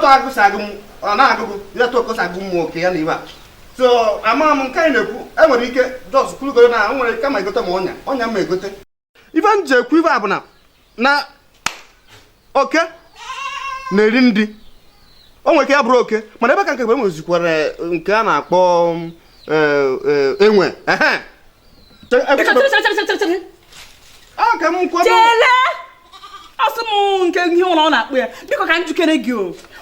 to agụsagụ ọ na-agụgụ ya to kọsagụ m nwoke ya na ibe a so ama m nke anyị na-ekwu enwere ike jos kwulugoro na nwere kama egote ma ọnya ma egote ife m ji ekwu ibe a bụ na oke na-eri ndị o nwere ike ya bụrụ oke mana ebe ka nke nwezikwara nke a na-akpọ enwe asị m nke ihe ụlọ ọ na-akpụ ya biko ka njikere gị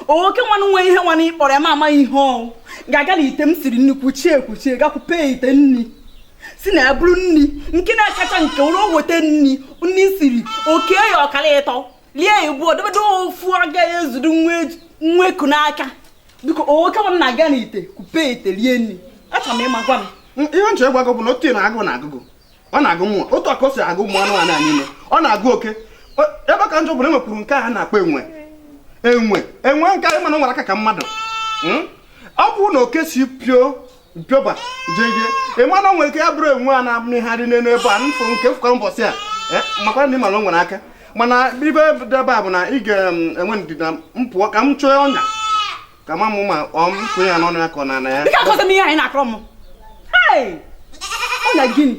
oke nwanụ nwe ihe nwanụ ịkpọrọ ya ma ama ihe ọ ga-aga na ite m siri nri kwuchie gakwupe ite nri si na eburu nri nke na-akacha nke ụlọ weta nri siri oke ya ọkara ịtọ lie ya egbu odobedo ofu agaghị ezuru nweku n'aka biko oke nwanụ na-aga na ite kwupe ite lie nri achọrọ m ịma gwa m ihe nche gwago bụ na otu na-agụ na agụgụ ọ na-agụ mmụọ otu aka o si agụ mmụọ anụmanụ anyị ime ọ na-agụ oke ebe ka njọ bụrụ enwekwuru nke a na-akpọ enwe nke anyị mana nwere aka ka mmadụ ọ bụrụ na oke si pioba jeje ịmana nwere ike ya bụrụ enwe a na-amịgharị n'elu ebe a mfụrụ nke fụkọrọ mbọsị a makwa na ịmara o nwere aka mana ibe debe a bụ na ị ga-enwe ndịda mpụọ ka m chọọ ọnya ka ma mụ ma ọ m kwụnye ya n'ọnụ ya ka ọ na ya ọnya gịnị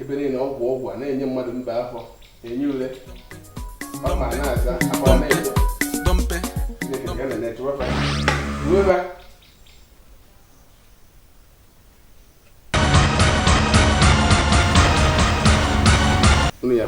ebe niile ọgwụ a na-enye mmadụ mba afọ enye ule ọ ma na-aza akpa na-edo unu ya